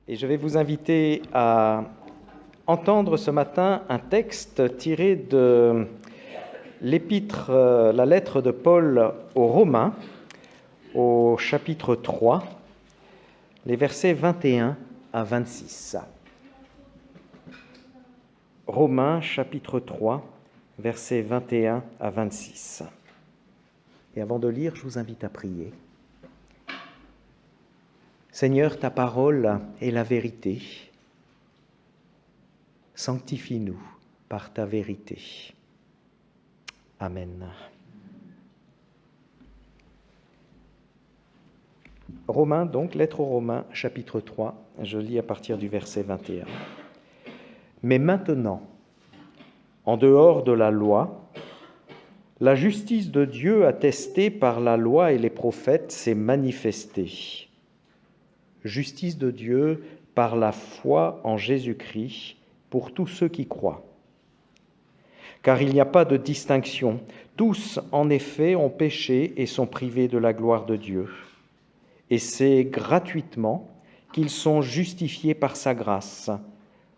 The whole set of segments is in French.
Et je vais vous inviter à entendre ce matin un texte tiré de l'épître, la lettre de Paul aux Romains, au chapitre 3, les versets 21 à 26. Romains, chapitre 3, versets 21 à 26. Et avant de lire, je vous invite à prier. Seigneur, ta parole est la vérité. Sanctifie-nous par ta vérité. Amen. Romains, donc, lettre aux Romains, chapitre 3, je lis à partir du verset 21. Mais maintenant, en dehors de la loi, la justice de Dieu attestée par la loi et les prophètes s'est manifestée. Justice de Dieu par la foi en Jésus-Christ pour tous ceux qui croient. Car il n'y a pas de distinction. Tous, en effet, ont péché et sont privés de la gloire de Dieu. Et c'est gratuitement qu'ils sont justifiés par sa grâce,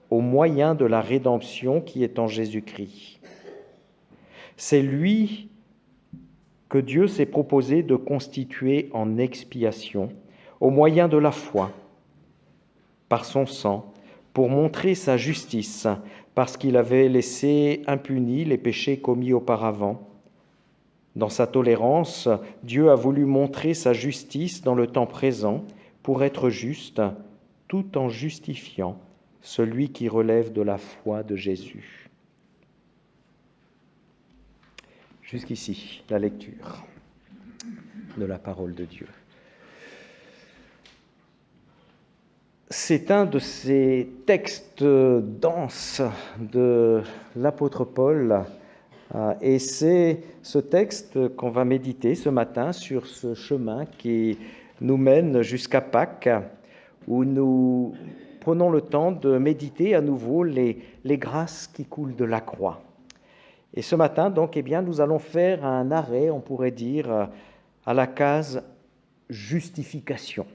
au moyen de la rédemption qui est en Jésus-Christ. C'est lui que Dieu s'est proposé de constituer en expiation, au moyen de la foi, par son sang, pour montrer sa justice, parce qu'il avait laissé impunis les péchés commis auparavant. Dans sa tolérance, Dieu a voulu montrer sa justice dans le temps présent pour être juste, tout en justifiant celui qui relève de la foi de Jésus. Jusqu'ici, la lecture de la parole de Dieu. C'est un de ces textes denses de l'apôtre Paul, et c'est ce texte qu'on va méditer ce matin sur ce chemin qui nous mène jusqu'à Pâques, où nous prenons le temps de méditer à nouveau les grâces qui coulent de la croix. Et ce matin, donc, nous allons faire un arrêt, on pourrait dire, à la case justification.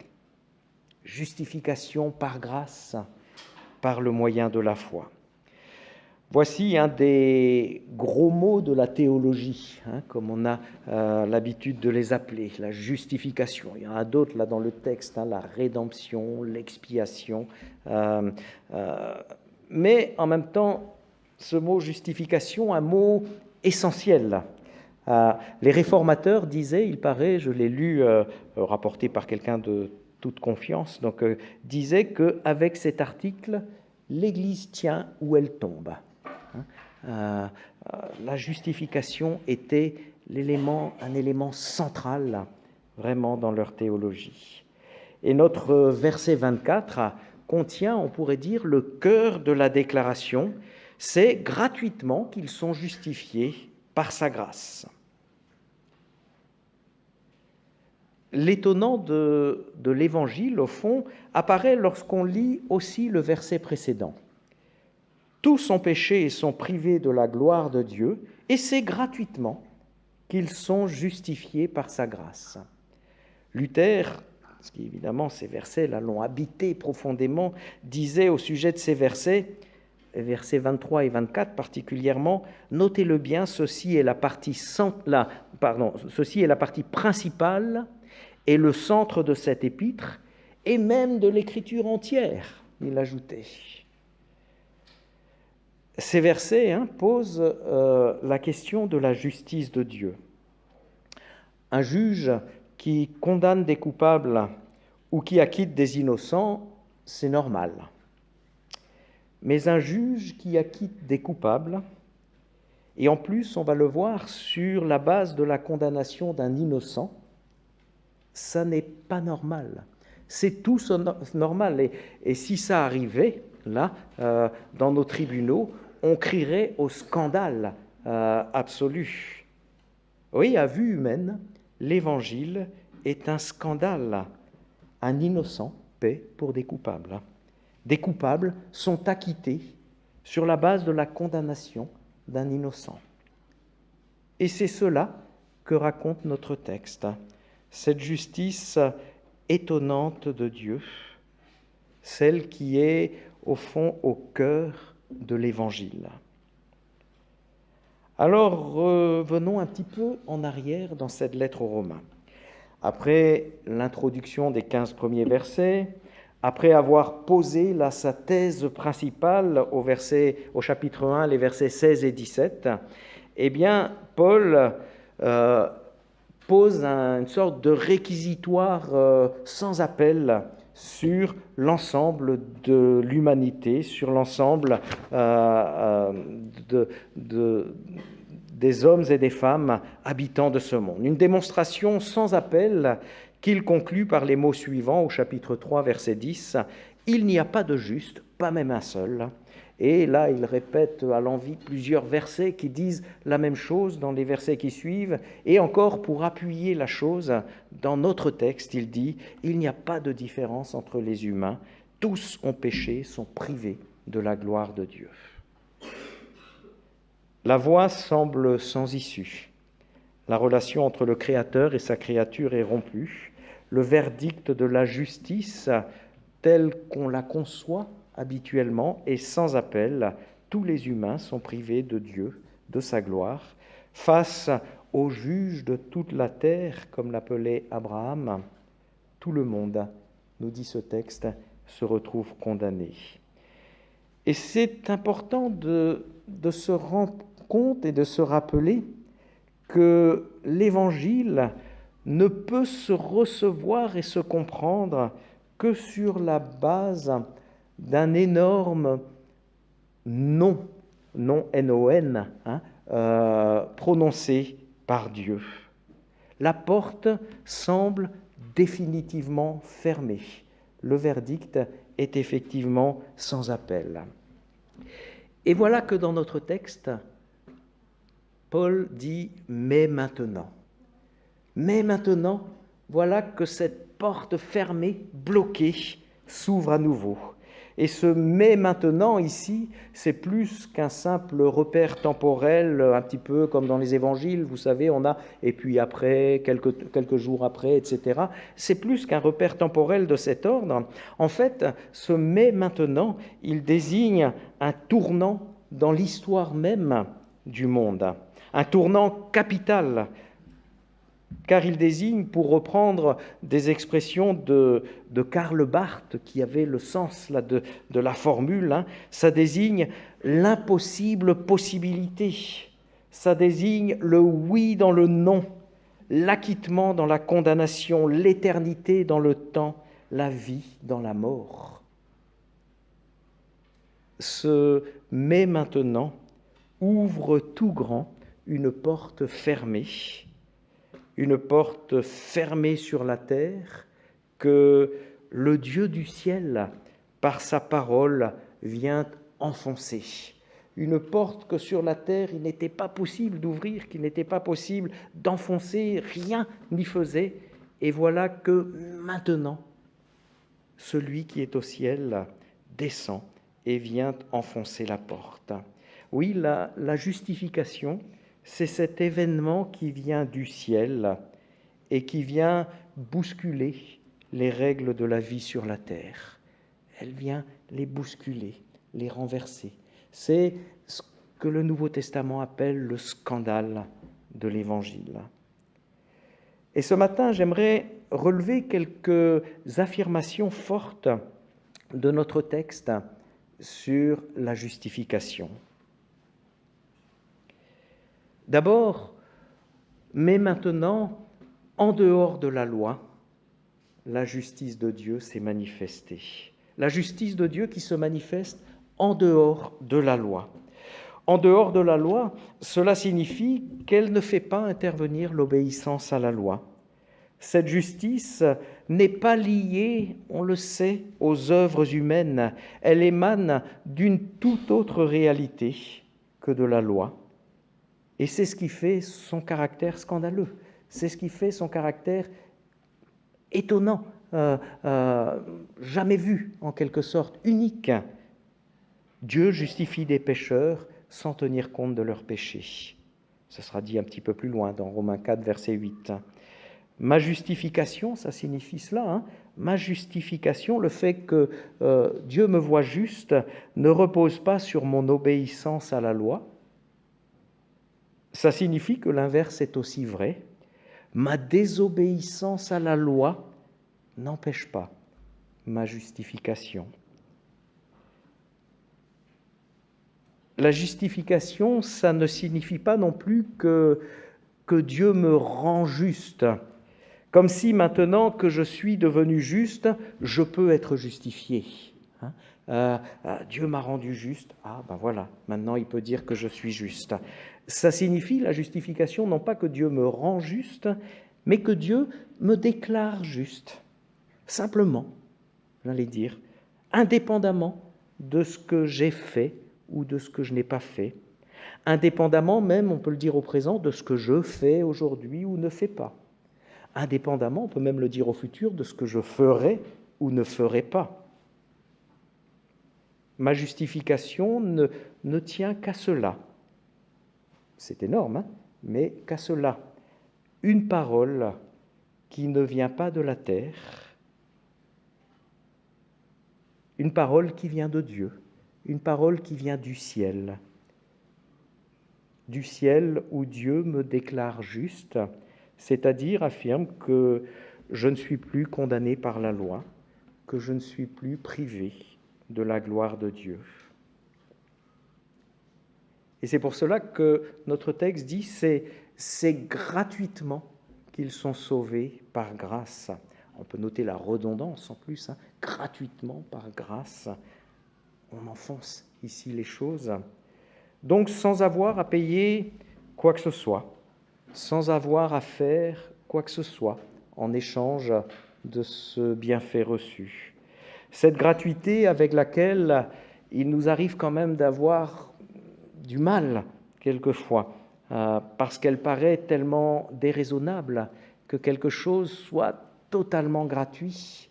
Justification par grâce, par le moyen de la foi. Voici un des gros mots de la théologie, comme on a l'habitude de les appeler, la justification. Il y en a d'autres là dans le texte, la rédemption, l'expiation. Mais en même temps, ce mot justification, un mot essentiel. Les réformateurs disaient, il paraît, je l'ai lu, rapporté par quelqu'un de toute confiance, disait qu'avec cet article, l'Église tient où elle tombe. La justification était un élément central vraiment dans leur théologie. Et notre verset 24 contient, on pourrait dire, le cœur de la déclaration. C'est gratuitement qu'ils sont justifiés par sa grâce. L'étonnant de l'Évangile, au fond, apparaît lorsqu'on lit aussi le verset précédent. Tous ont péché et sont privés de la gloire de Dieu, et c'est gratuitement qu'ils sont justifiés par sa grâce. Luther, parce qu'évidemment ces versets-là l'ont habité profondément, disait au sujet de ces versets 23 et 24 particulièrement, notez-le bien, ceci est la partie principale et le centre de cet épître, et même de l'écriture entière, il ajoutait. Ces versets posent la question de la justice de Dieu. Un juge qui condamne des coupables ou qui acquitte des innocents, c'est normal. Mais un juge qui acquitte des coupables, et en plus, on va le voir, sur la base de la condamnation d'un innocent, ça n'est pas normal. C'est tout normal. Et si ça arrivait, là, dans nos tribunaux, on crierait au scandale absolu. Oui, à vue humaine, l'Évangile est un scandale. Un innocent paie pour des coupables. Des coupables sont acquittés sur la base de la condamnation d'un innocent. Et c'est cela que raconte notre texte, cette justice étonnante de Dieu. celle qui est au fond au cœur de l'Évangile. Alors revenons un petit peu en arrière dans cette lettre aux Romains. Après l'introduction des 15 premiers versets, après avoir posé là sa thèse principale au chapitre 1, les versets 16 et 17, eh bien, Paul pose une sorte de réquisitoire sans appel sur l'ensemble de l'humanité, sur l'ensemble des hommes et des femmes habitants de ce monde. Une démonstration sans appel qu'il conclut par les mots suivants au chapitre 3, verset 10. « Il n'y a pas de juste, pas même un seul. » Et là, il répète à l'envi plusieurs versets qui disent la même chose dans les versets qui suivent. Et encore, pour appuyer la chose, dans notre texte, il dit « Il n'y a pas de différence entre les humains. Tous ont péché, sont privés de la gloire de Dieu. » La voie semble sans issue. La relation entre le Créateur et sa créature est rompue. Le verdict de la justice, tel qu'on la conçoit habituellement, est sans appel. Tous les humains sont privés de Dieu, de sa gloire. Face au juge de toute la terre, comme l'appelait Abraham, tout le monde, nous dit ce texte, se retrouve condamné. Et c'est important de se rendre compte et de se rappeler que l'Évangile ne peut se recevoir et se comprendre que sur la base d'un énorme non, N-O-N, prononcé par Dieu. La porte semble définitivement fermée. Le verdict est effectivement sans appel. Et voilà que dans notre texte, Paul dit « mais maintenant ». Mais maintenant, voilà que cette porte fermée, bloquée, s'ouvre à nouveau. Et ce « mais maintenant » ici, c'est plus qu'un simple repère temporel, un petit peu comme dans les évangiles, vous savez, on a « et puis après, quelques jours après », etc. C'est plus qu'un repère temporel de cet ordre. En fait, ce « mais maintenant », il désigne un tournant dans l'histoire même du monde. Un tournant capital, car il désigne, pour reprendre des expressions de Karl Barth, qui avait le sens là, de la formule, ça désigne l'impossible possibilité, ça désigne le oui dans le non, l'acquittement dans la condamnation, l'éternité dans le temps, la vie dans la mort. Ce « mais maintenant » ouvre tout grand une porte fermée sur la terre que le Dieu du ciel, par sa parole, vient enfoncer. Une porte que sur la terre, il n'était pas possible d'ouvrir, qu'il n'était pas possible d'enfoncer, rien n'y faisait. Et voilà que maintenant, celui qui est au ciel descend et vient enfoncer la porte. Oui, la justification, c'est cet événement qui vient du ciel et qui vient bousculer les règles de la vie sur la terre. Elle vient les bousculer, les renverser. C'est ce que le Nouveau Testament appelle le scandale de l'Évangile. Et ce matin, j'aimerais relever quelques affirmations fortes de notre texte sur la justification. D'abord, mais maintenant, en dehors de la loi, la justice de Dieu s'est manifestée. La justice de Dieu qui se manifeste en dehors de la loi. En dehors de la loi, cela signifie qu'elle ne fait pas intervenir l'obéissance à la loi. Cette justice n'est pas liée, on le sait, aux œuvres humaines. Elle émane d'une toute autre réalité que de la loi. Et c'est ce qui fait son caractère scandaleux. C'est ce qui fait son caractère étonnant, jamais vu en quelque sorte, unique. Dieu justifie des pécheurs sans tenir compte de leurs péchés. Ce sera dit un petit peu plus loin dans Romains 4, verset 8. Ma justification, ça signifie cela, ma justification, le fait que Dieu me voit juste, ne repose pas sur mon obéissance à la loi. Ça signifie que l'inverse est aussi vrai. Ma désobéissance à la loi n'empêche pas ma justification. La justification, ça ne signifie pas non plus que Dieu me rend juste. Comme si maintenant que je suis devenu juste, je peux être justifié. Dieu m'a rendu juste, ben voilà, maintenant il peut dire que je suis juste. Ça signifie, la justification, non pas que Dieu me rend juste, mais que Dieu me déclare juste. Simplement, j'allais dire, indépendamment de ce que j'ai fait ou de ce que je n'ai pas fait. Indépendamment même, on peut le dire au présent, de ce que je fais aujourd'hui ou ne fais pas. Indépendamment, on peut même le dire au futur, de ce que je ferai ou ne ferai pas. Ma justification ne tient qu'à cela. C'est énorme, hein, mais qu'à cela. Une parole qui ne vient pas de la terre, une parole qui vient de Dieu, une parole qui vient du ciel où Dieu me déclare juste, c'est-à-dire affirme que je ne suis plus condamné par la loi, que je ne suis plus privé de la gloire de Dieu. Et c'est pour cela que notre texte dit c'est gratuitement qu'ils sont sauvés par grâce. On peut noter la redondance en plus, hein, gratuitement par grâce. On enfonce ici les choses. Donc sans avoir à payer quoi que ce soit, sans avoir à faire quoi que ce soit en échange de ce bienfait reçu. Cette gratuité avec laquelle il nous arrive quand même d'avoir du mal quelquefois, parce qu'elle paraît tellement déraisonnable que quelque chose soit totalement gratuit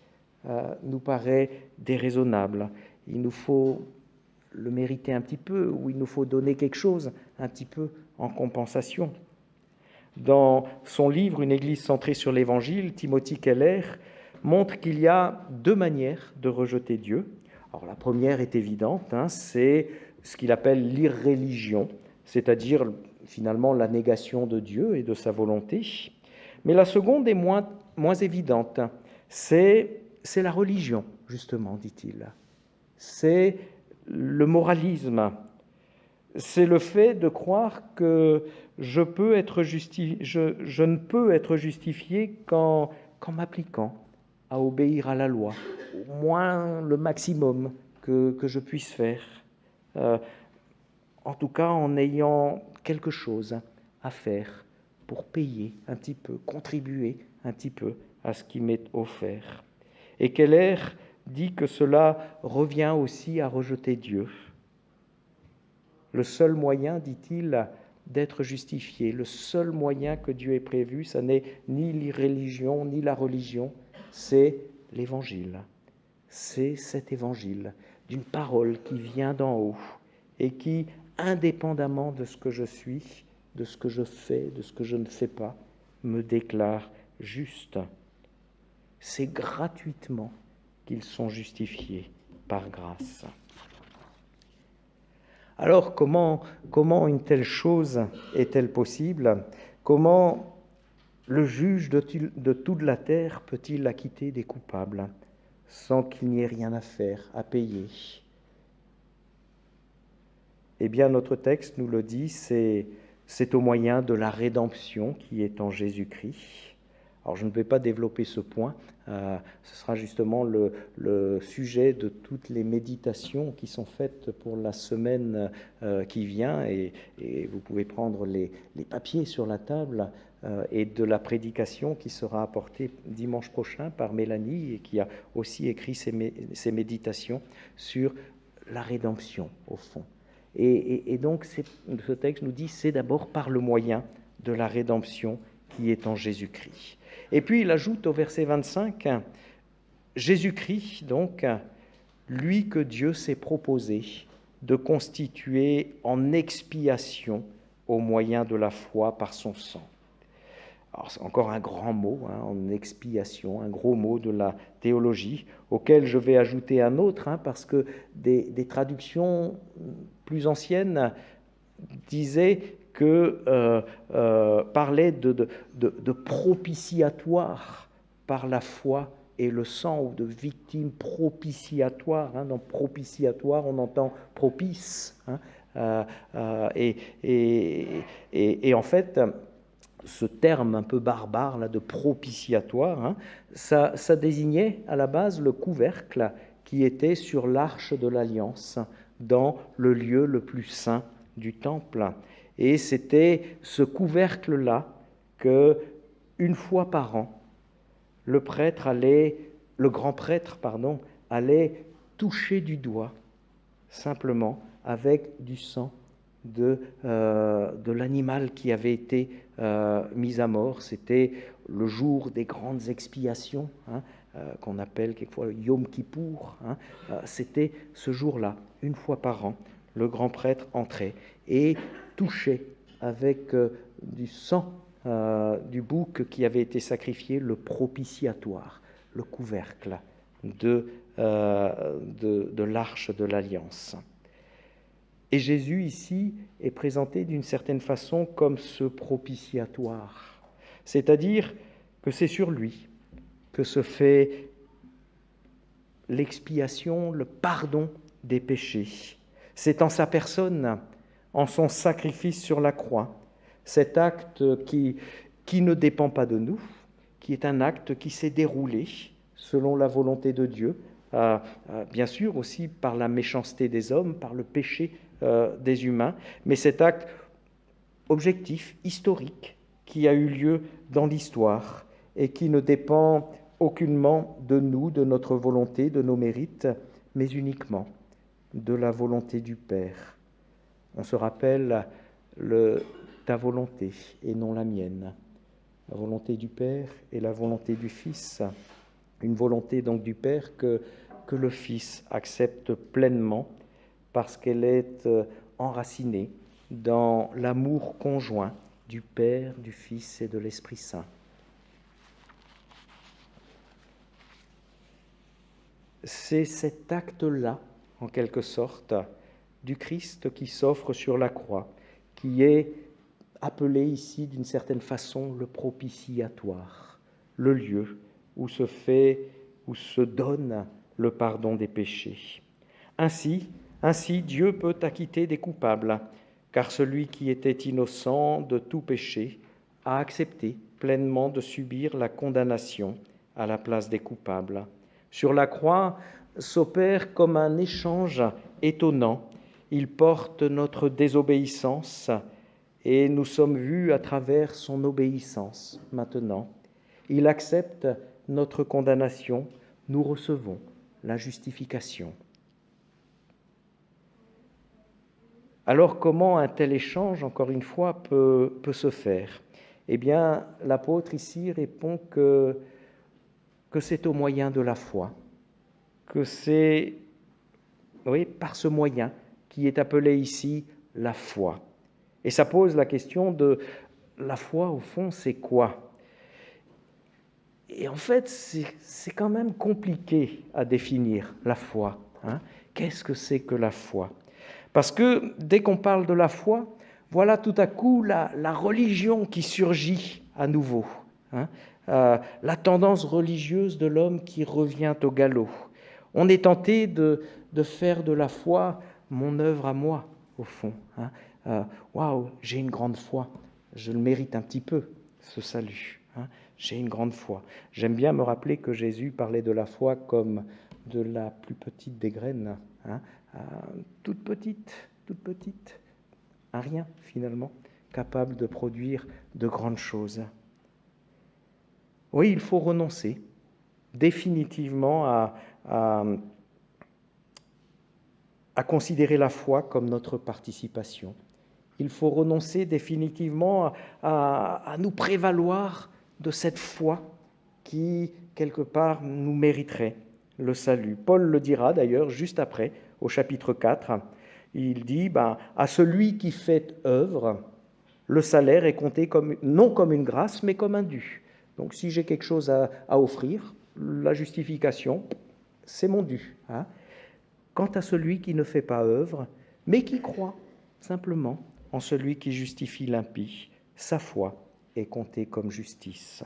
nous paraît déraisonnable. Il nous faut le mériter un petit peu, ou il nous faut donner quelque chose un petit peu en compensation. Dans son livre « Une Église centrée sur l'Évangile », Timothy Keller montre qu'il y a deux manières de rejeter Dieu. Alors la première est évidente, hein, c'est ce qu'il appelle l'irréligion, c'est-à-dire finalement la négation de Dieu et de sa volonté. Mais la seconde est moins évidente, c'est la religion, justement, dit-il. C'est le moralisme, c'est le fait de croire que je ne peux être justifié qu'en m'appliquant à obéir à la loi, au moins le maximum que je puisse faire. En tout cas, en ayant quelque chose à faire pour payer un petit peu, contribuer un petit peu à ce qui m'est offert. Et Keller dit que cela revient aussi à rejeter Dieu. Le seul moyen, dit-il, d'être justifié, le seul moyen que Dieu ait prévu, ce n'est ni l'irréligion, ni la religion, c'est l'Évangile. C'est cet Évangile d'une parole qui vient d'en haut et qui, indépendamment de ce que je suis, de ce que je fais, de ce que je ne fais pas, me déclare juste. C'est gratuitement qu'ils sont justifiés par grâce. Alors, comment une telle chose est-elle possible? Comment le juge de toute la terre peut-il acquitter des coupables sans qu'il n'y ait rien à faire, à payer? Eh bien, notre texte nous le dit, c'est au moyen de la rédemption qui est en Jésus-Christ. Alors, je ne vais pas développer ce point, ce sera justement le sujet de toutes les méditations qui sont faites pour la semaine qui vient, et vous pouvez prendre les papiers sur la table, et de la prédication qui sera apportée dimanche prochain par Mélanie, et qui a aussi écrit ces méditations sur la rédemption, au fond. Et donc, ce texte nous dit, c'est d'abord par le moyen de la rédemption qui est en Jésus-Christ. Et puis, il ajoute au verset 25, Jésus-Christ, donc, lui que Dieu s'est proposé de constituer en expiation au moyen de la foi par son sang. Alors c'est encore un grand mot, en expiation, un gros mot de la théologie, auquel je vais ajouter un autre, parce que des traductions plus anciennes disaient que parlaient de propitiatoire par la foi et le sang, ou de victime propitiatoire. Dans propitiatoire, on entend propice. Et en fait, ce terme un peu barbare là, de propitiatoire, ça désignait à la base le couvercle qui était sur l'arche de l'Alliance, dans le lieu le plus saint du temple. Et c'était ce couvercle-là que, une fois par an, le grand prêtre, allait toucher du doigt, simplement, avec du sang de l'animal qui avait été mis à mort. C'était le jour des grandes expiations, qu'on appelle quelquefois le Yom Kippour. C'était ce jour-là, une fois par an, le grand prêtre entrait et touchait avec du sang du bouc qui avait été sacrifié, le propitiatoire, le couvercle de l'arche de l'Alliance. Et Jésus, ici, est présenté d'une certaine façon comme ce propitiatoire. C'est-à-dire que c'est sur lui que se fait l'expiation, le pardon des péchés. C'est en sa personne, en son sacrifice sur la croix, cet acte qui ne dépend pas de nous, qui est un acte qui s'est déroulé selon la volonté de Dieu, bien sûr aussi par la méchanceté des hommes, par le péché des humains, mais cet acte objectif, historique, qui a eu lieu dans l'histoire et qui ne dépend aucunement de nous, de notre volonté, de nos mérites, mais uniquement de la volonté du Père. On se rappelle ta volonté et non la mienne. La volonté du Père et la volonté du Fils. Une volonté donc du Père que le Fils accepte pleinement parce qu'elle est enracinée dans l'amour conjoint du Père, du Fils et de l'Esprit Saint. C'est cet acte-là, en quelque sorte, du Christ qui s'offre sur la croix, qui est appelé ici d'une certaine façon le propitiatoire, le lieu où se donne le pardon des péchés. Ainsi, Dieu peut acquitter des coupables, car celui qui était innocent de tout péché a accepté pleinement de subir la condamnation à la place des coupables. Sur la croix s'opère comme un échange étonnant. Il porte notre désobéissance et nous sommes vus à travers son obéissance maintenant. Il accepte notre condamnation, nous recevons la justification. Alors comment un tel échange, encore une fois, peut se faire ? Eh bien, l'apôtre ici répond que c'est au moyen de la foi, que c'est par ce moyen qui est appelé ici la foi. Et ça pose la question de la foi, au fond, c'est quoi ? Et en fait, c'est quand même compliqué à définir, la foi. Qu'est-ce que c'est que la foi ? Parce que dès qu'on parle de la foi, voilà tout à coup la religion qui surgit à nouveau. La tendance religieuse de l'homme qui revient au galop. On est tenté de faire de la foi mon œuvre à moi, au fond. Waouh, j'ai une grande foi, je le mérite un petit peu, ce salut. J'ai une grande foi. J'aime bien me rappeler que Jésus parlait de la foi comme de la plus petite des graines, toute petite, un rien finalement, capable de produire de grandes choses. Oui, il faut renoncer définitivement à considérer la foi comme notre participation. Il faut renoncer définitivement à nous prévaloir de cette foi qui, quelque part, nous mériterait le salut. Paul le dira d'ailleurs juste après, au chapitre 4. Il dit « À celui qui fait œuvre, le salaire est compté non comme une grâce, mais comme un dû. Donc si j'ai quelque chose à offrir, la justification, c'est mon dû. Hein. Quant à celui qui ne fait pas œuvre, mais qui croit simplement en celui qui justifie l'impie, sa foi est comptée comme justice.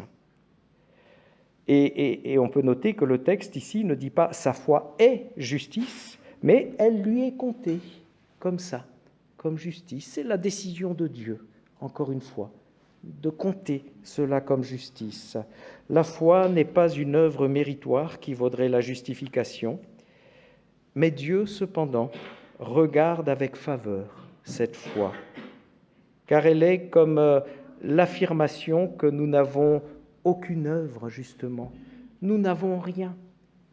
Et on peut noter que le texte ici ne dit pas « sa foi est justice », mais elle lui est comptée comme ça, comme justice. C'est la décision de Dieu, encore une fois, de compter cela comme justice. La foi n'est pas une œuvre méritoire qui vaudrait la justification, mais Dieu, cependant, regarde avec faveur cette foi, car elle est comme l'affirmation que nous n'avons aucune œuvre, justement. Nous n'avons rien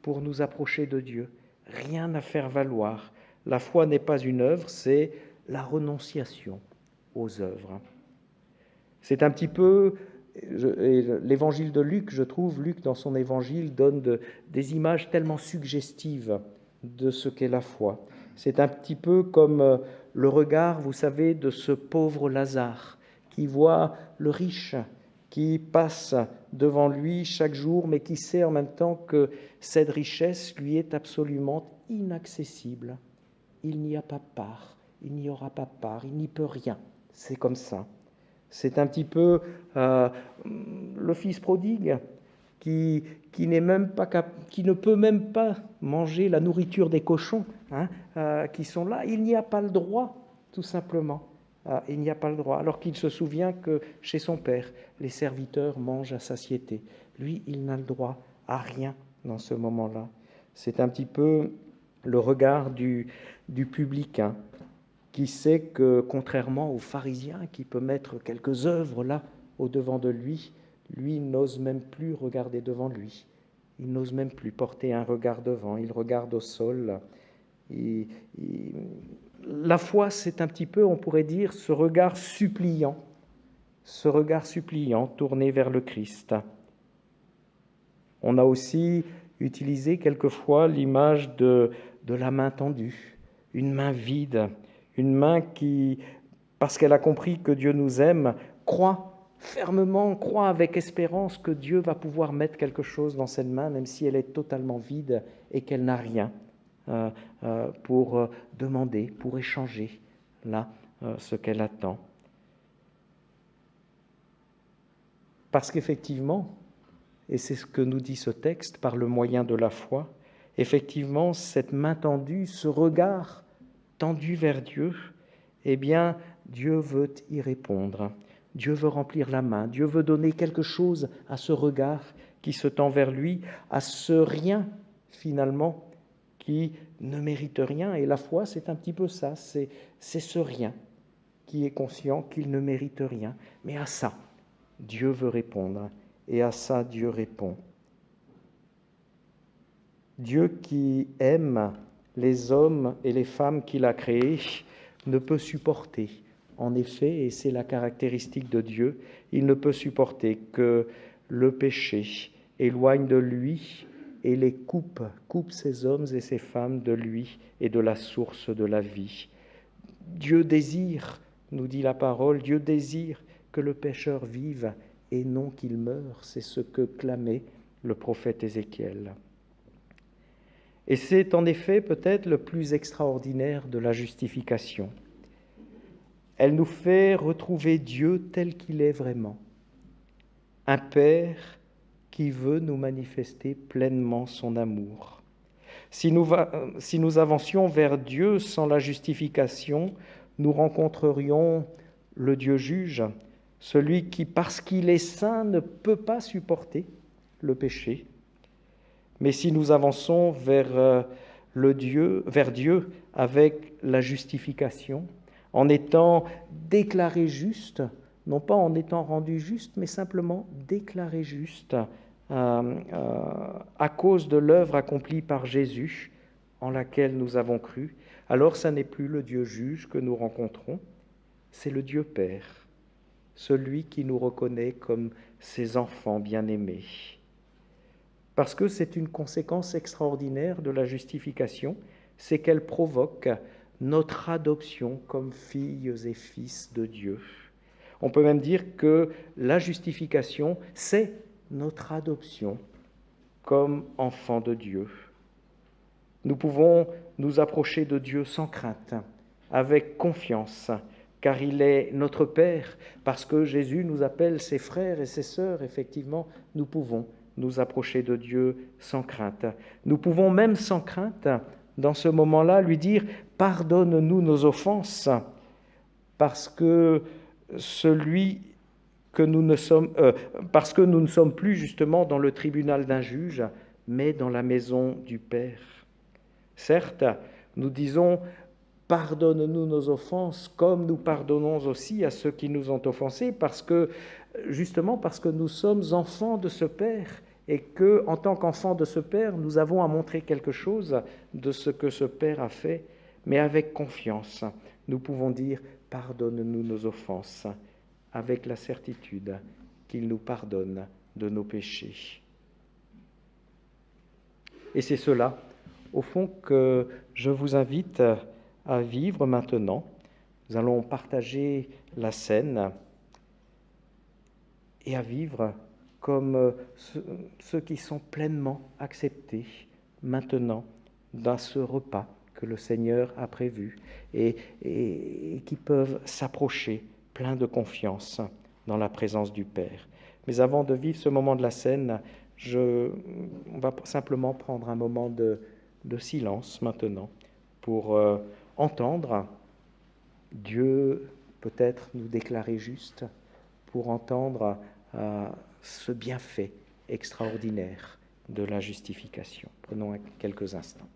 pour nous approcher de Dieu, rien à faire valoir. La foi n'est pas une œuvre, c'est la renonciation aux œuvres. C'est un petit peu, l'évangile de Luc, je trouve, Luc dans son évangile donne des images tellement suggestives de ce qu'est la foi. C'est un petit peu comme le regard, vous savez, de ce pauvre Lazare qui voit le riche qui passe devant lui chaque jour, mais qui sait en même temps que cette richesse lui est absolument inaccessible. Il n'y a pas part, il n'y aura pas part, il n'y peut rien. C'est comme ça. C'est un petit peu le fils prodigue qui ne peut même pas manger la nourriture des cochons qui sont là. Il n'y a pas le droit, tout simplement. Il n'y a pas le droit, alors qu'il se souvient que chez son père, les serviteurs mangent à satiété. Lui, il n'a le droit à rien dans ce moment-là. C'est un petit peu le regard du publicain qui sait que, contrairement aux pharisiens qui peut mettre quelques œuvres là au-devant de lui, lui n'ose même plus regarder devant lui. Il n'ose même plus porter un regard devant. Il regarde au sol. La foi, c'est un petit peu, on pourrait dire, ce regard suppliant tourné vers le Christ. On a aussi utilisé quelquefois l'image de la main tendue, une main vide, une main qui, parce qu'elle a compris que Dieu nous aime, croit fermement, croit avec espérance que Dieu va pouvoir mettre quelque chose dans cette main, même si elle est totalement vide et qu'elle n'a rien. Pour demander, pour échanger là ce qu'elle attend. Parce qu'effectivement, et c'est ce que nous dit ce texte par le moyen de la foi, effectivement, cette main tendue, ce regard tendu vers Dieu, eh bien, Dieu veut y répondre. Dieu veut remplir la main, Dieu veut donner quelque chose à ce regard qui se tend vers lui, à ce rien, finalement, qui ne mérite rien. Et la foi, c'est un petit peu ça, c'est ce rien qui est conscient qu'il ne mérite rien. Mais à ça, Dieu veut répondre. Et à ça, Dieu répond. Dieu qui aime les hommes et les femmes qu'il a créés ne peut supporter. En effet, et c'est la caractéristique de Dieu, il ne peut supporter que le péché éloigne de lui et les coupe ces hommes et ces femmes de lui et de la source de la vie. Dieu désire, nous dit la parole, Dieu désire que le pécheur vive et non qu'il meure. C'est ce que clamait le prophète Ézéchiel. Et c'est en effet peut-être le plus extraordinaire de la justification. Elle nous fait retrouver Dieu tel qu'il est vraiment, un Père qui veut nous manifester pleinement son amour. Si nous avancions vers Dieu sans la justification, nous rencontrerions le Dieu juge, celui qui, parce qu'il est saint, ne peut pas supporter le péché. Mais si nous avançons vers Dieu avec la justification, en étant déclaré juste, non pas en étant rendu juste, mais simplement déclaré juste à cause de l'œuvre accomplie par Jésus en laquelle nous avons cru, alors ça n'est plus le Dieu juge que nous rencontrons, c'est le Dieu Père, celui qui nous reconnaît comme ses enfants bien-aimés. Parce que c'est une conséquence extraordinaire de la justification, c'est qu'elle provoque notre adoption comme filles et fils de Dieu. On peut même dire que la justification, c'est notre adoption comme enfants de Dieu. Nous pouvons nous approcher de Dieu sans crainte, avec confiance, car il est notre Père, parce que Jésus nous appelle ses frères et ses sœurs. Effectivement, nous pouvons nous approcher de Dieu sans crainte. Nous pouvons même sans crainte, dans ce moment-là, lui dire « Pardonne-nous nos offenses », parce que parce que nous ne sommes plus justement dans le tribunal d'un juge, mais dans la maison du Père. Certes, nous disons « Pardonne-nous nos offenses comme nous pardonnons aussi à ceux qui nous ont offensés », justement parce que nous sommes enfants de ce Père et que, en tant qu'enfants de ce Père, nous avons à montrer quelque chose de ce que ce Père a fait, mais avec confiance. Nous pouvons dire « Pardonne-nous nos offenses », avec la certitude qu'il nous pardonne de nos péchés. Et c'est cela, au fond, que je vous invite à vivre maintenant. Nous allons partager la scène et à vivre comme ceux qui sont pleinement acceptés maintenant dans ce repas que le Seigneur a prévu et qui peuvent s'approcher plein de confiance dans la présence du Père. Mais avant de vivre ce moment de la scène, on va simplement prendre un moment de silence maintenant pour entendre Dieu peut-être nous déclarer juste, pour entendre ce bienfait extraordinaire de la justification. Prenons quelques instants.